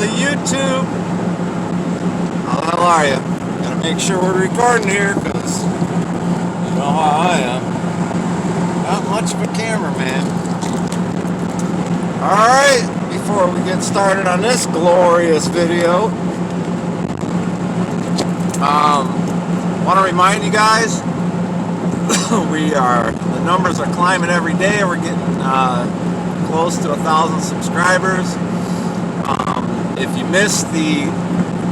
the YouTube. How the hell are you? Gotta make sure we're recording here, because you know how I am. Not much of a cameraman. Alright, before we get started on this glorious video, want to remind you guys, the numbers are climbing every day. We're getting close to 1,000 subscribers. If you missed the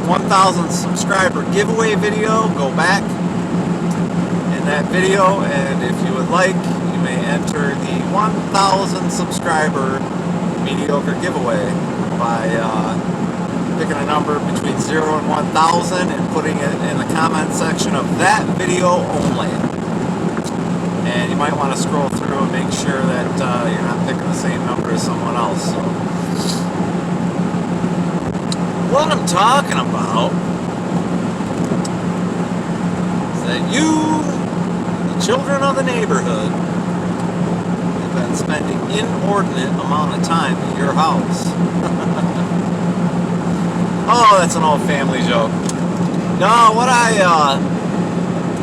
1,000 subscriber giveaway video, go back in that video, and if you would like, you may enter the 1,000 subscriber mediocre giveaway by picking a number between 0 and 1,000 and putting it in the comment section of that video only. And you might want to scroll through and make sure that you're not picking the same number as someone else. So, what I'm talking about is that you, the children of the neighborhood, have been spending inordinate amount of time at your house. Oh, that's an old family joke. No, what I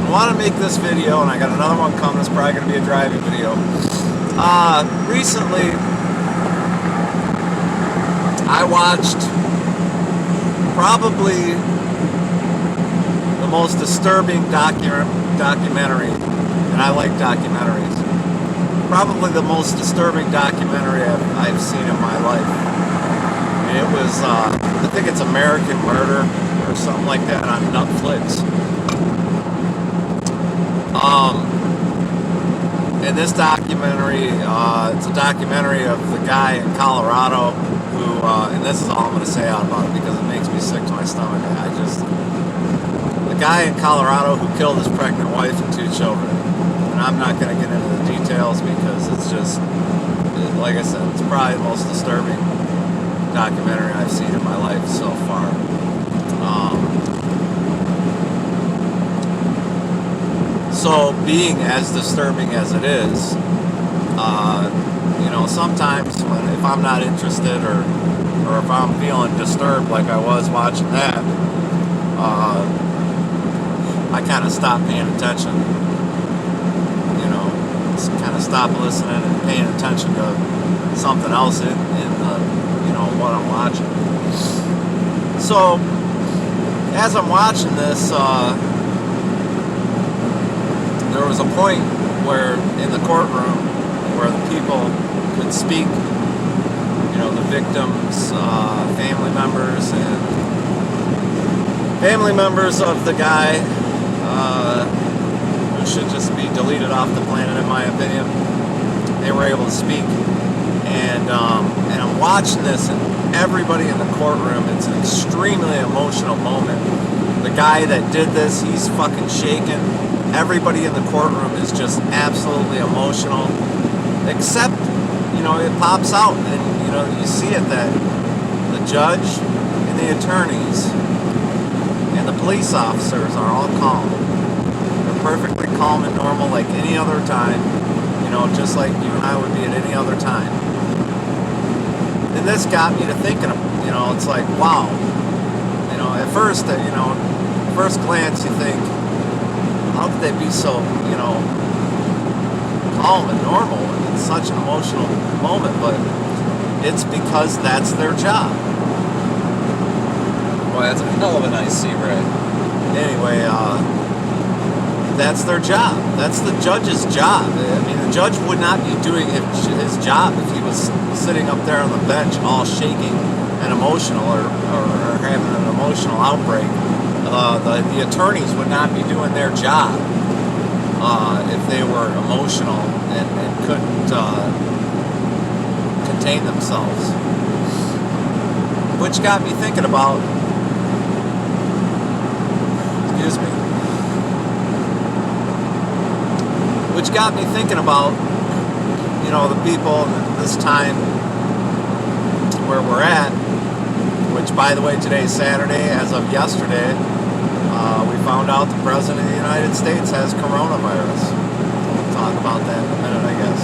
want to make this video, and I got another one coming. It's probably going to be a driving video. Recently, I watched probably the most disturbing documentary, and I like documentaries. Probably the most disturbing documentary I've seen in my life. And it was, I think it's American Murder or something like that on Netflix. In this documentary, it's a documentary of the guy in Colorado who, and this is all I'm going to say out about it because it makes me sick to my stomach. The guy in Colorado who killed his pregnant wife and 2 children. And I'm not going to get into the details because it's just, like I said, it's probably the most disturbing documentary I've seen in my life so far. So, being as disturbing as it is, sometimes if I'm not interested or if I'm feeling disturbed like I was watching that, I kind of stop paying attention. Just kind of stop listening and paying attention to something else in the, what I'm watching. So, as I'm watching this, there was a point where in the courtroom where the people could speak, the victims, family members of the guy who should just be deleted off the planet, in my opinion. They were able to speak, and I'm watching this, and everybody in the courtroom, it's an extremely emotional moment. The guy that did this, he's fucking shaking. Everybody in the courtroom is just absolutely emotional, except, it pops out, and, you see it that the judge and the attorneys and the police officers are all calm. They're perfectly calm and normal like any other time, just like you and I would be at any other time. And this got me to thinking, it's like, wow. At first, first glance you think, how could they be so, calm and normal and it's such an emotional moment? But it's because that's their job. Boy, that's a hell of a nice sea red. Anyway, that's their job. That's the judge's job. I mean, the judge would not be doing his job if he was sitting up there on the bench all shaking and emotional or having an emotional outbreak. The attorneys would not be doing their job if they were emotional and couldn't contain themselves. Which got me thinking about, the people this time where we're at, which, by the way, today's Saturday. As of yesterday, we found out the President of the United States has coronavirus. We'll talk about that in a minute, I guess.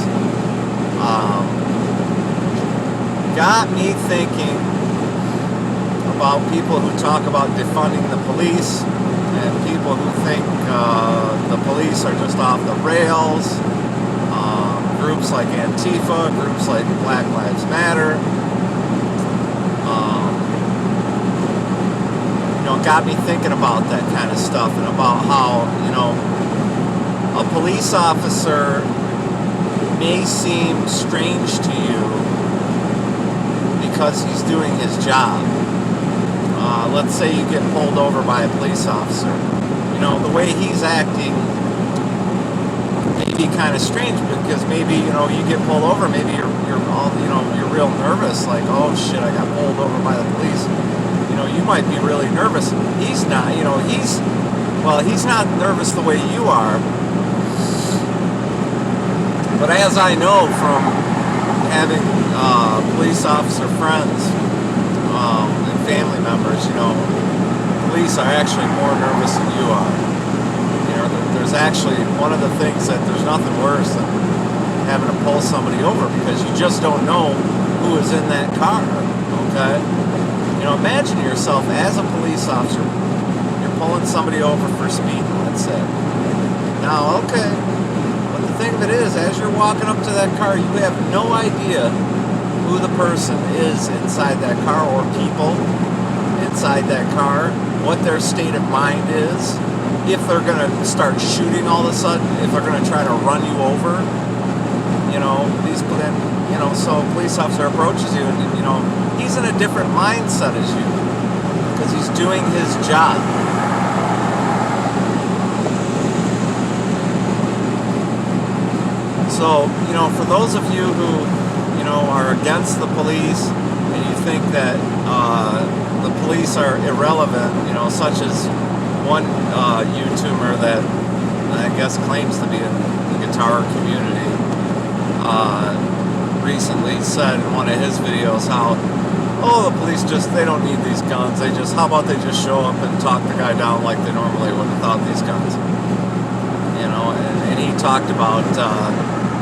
got me thinking about people who talk about defunding the police and people who think the police are just off the rails. Groups like Antifa, groups like Black Lives Matter. Got me thinking about that kind of stuff and about how, a police officer may seem strange to you because he's doing his job. Let's say you get pulled over by a police officer. The way he's acting may be kind of strange because maybe, you get pulled over, maybe you're all, you're real nervous, like, oh shit, I got pulled over by the police. You might be really nervous. He's not, he's not nervous the way you are. But as I know from having police officer friends and family members, police are actually more nervous than you are. There's actually one of the things that there's nothing worse than having to pull somebody over because you just don't know who is in that car, okay? Imagine yourself as a police officer. You're pulling somebody over for speeding, let's say. Now, okay, but the thing of it is, as you're walking up to that car, you have no idea who the person is inside that car or people inside that car, what their state of mind is, if they're going to start shooting all of a sudden, if they're going to try to run you over. So a police officer approaches you and, he's in a different mindset as you because he's doing his job. So, for those of you who, are against the police and you think that the police are irrelevant, such as one YouTuber that I guess claims to be in the guitar community, recently said in one of his videos how, the police they don't need these guns. How about they just show up and talk the guy down like they normally would without these guns? And he talked about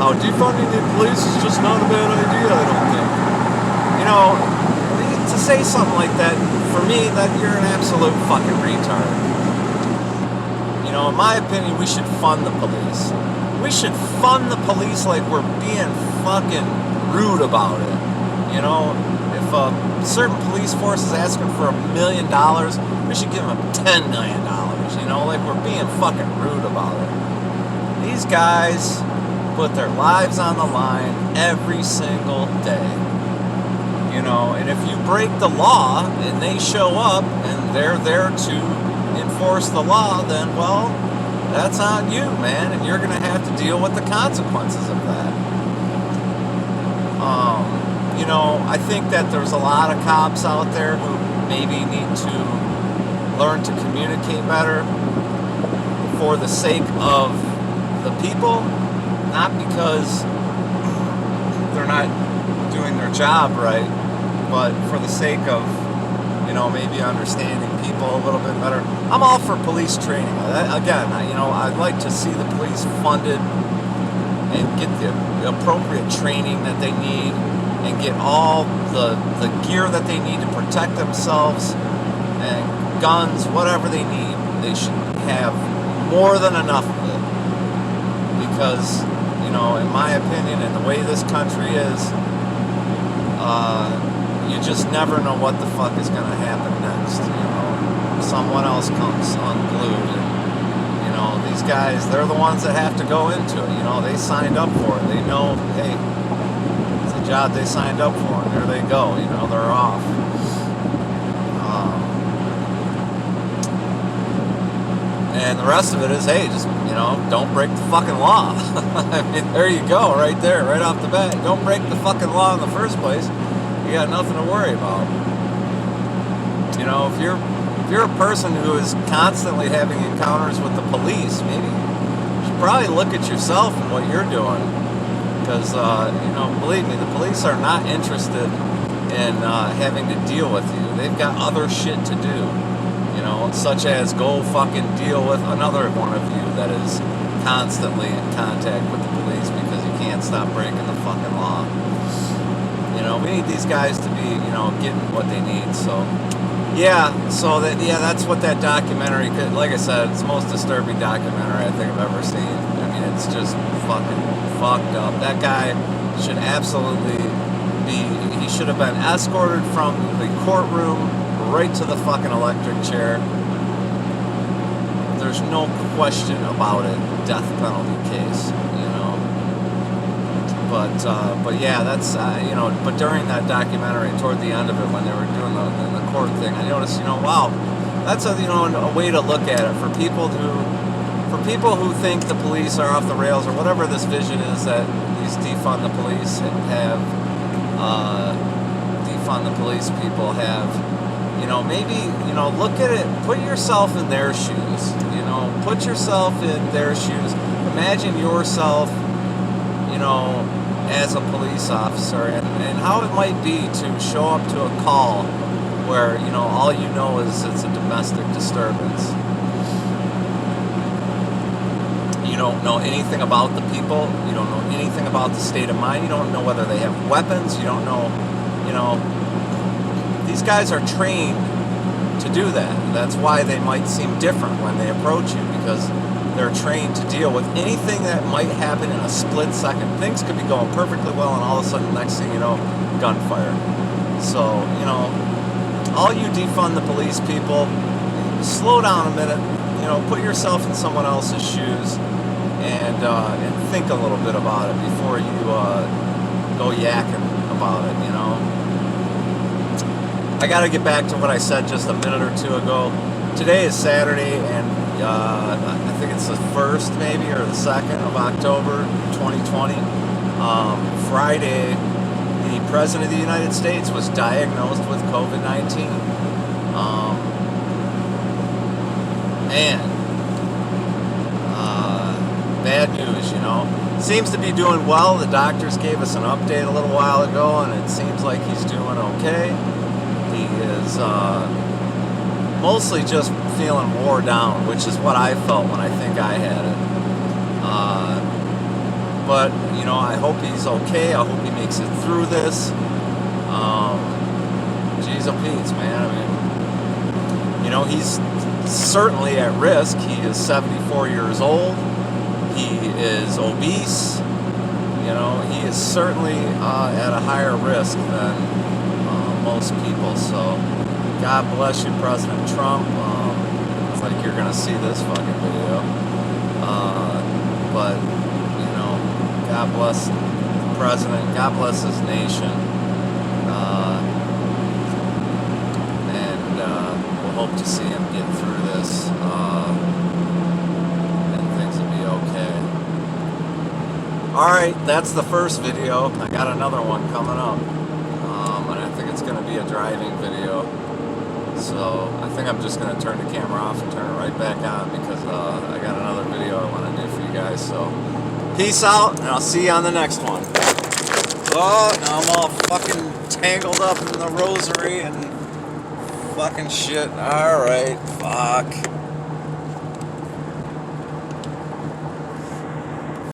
how defunding the police is just not a bad idea, I don't think. To say something like that, for me, that you're an absolute fucking retard. In my opinion, we should fund the police. We should fund the police like we're being fucking rude about it. If a certain police force is asking for $1 million, we should give them $10 million. Like we're being fucking rude about it. These guys put their lives on the line every single day. And if you break the law and they show up and they're there to enforce the law, then, well, that's on you, man, and you're going to have to deal with the consequences of that. I think that there's a lot of cops out there who maybe need to learn to communicate better for the sake of the people, not because they're not doing their job right, but for the sake of, maybe understanding people a little bit better. I'm all for police training. Again, I'd like to see the police funded and get the appropriate training that they need and get all the gear that they need to protect themselves and guns, whatever they need. They should have more than enough of it. Because, in my opinion, and the way this country is, you just never know what the fuck is going to happen next. Someone else comes unglued. And, these guys, they're the ones that have to go into it. They signed up for it. They know, hey, it's a job they signed up for, and there they go. They're off. And the rest of it is, hey, just, don't break the fucking law. I mean, there you go, right there, right off the bat. Don't break the fucking law in the first place. You got nothing to worry about. If you're a person who is constantly having encounters with the police, maybe you should probably look at yourself and what you're doing. Because, believe me, the police are not interested in having to deal with you. They've got other shit to do. Such as go fucking deal with another one of you that is constantly in contact with the police because you can't stop breaking the fucking law. We need these guys to be, getting what they need. So Yeah, so that's what that documentary could, like I said, it's the most disturbing documentary I think I've ever seen. I mean, it's just fucking fucked up. That guy should absolutely he should have been escorted from the courtroom right to the fucking electric chair. There's no question about it, death penalty case, you know. But yeah, that's But during that documentary, toward the end of it, when they were doing the court thing, I noticed, wow, that's a way to look at it for people who think the police are off the rails or whatever this vision is that these defund the police have, defund the police people have. Maybe look at it. Put yourself in their shoes. Put yourself in their shoes. Imagine yourself, as a police officer, and how it might be to show up to a call where, all you know is it's a domestic disturbance. You don't know anything about the people. You don't know anything about the state of mind. You don't know whether they have weapons. You don't know, these guys are trained to do that. That's why they might seem different when they approach you, because they're trained to deal with anything that might happen in a split second. Things could be going perfectly well, and all of a sudden, next thing you know, gunfire. So, all you defund the police people, slow down a minute, put yourself in someone else's shoes, and think a little bit about it before you go yakking about it, I got to get back to what I said just a minute or two ago. Today is Saturday, and I think it's the 1st maybe or the 2nd of October 2020. Friday, the President of the United States was diagnosed with COVID-19. Bad news, Seems to be doing well. The doctors gave us an update a little while ago, and it seems like he's doing okay. He is mostly just feeling wore down, which is what I felt when I think I had it. But, I hope he's okay. I hope he makes it through this. Geez, Pete's, man. I mean, he's certainly at risk. He is 74 years old. He is obese. He is certainly at a higher risk than most people. So, God bless you, President Trump. It's like you're going to see this fucking video. But, God bless the President. God bless his nation. And we'll hope to see him get through this. And things will be okay. Alright, that's the first video. I got another one coming up. And I think it's going to be a driving video. So I think I'm just going to turn the camera off and turn it right back on, because I got another video I want to do for you guys. So peace out, and I'll see you on the next one. Oh, now I'm all fucking tangled up in the rosary and fucking shit. Alright, fuck.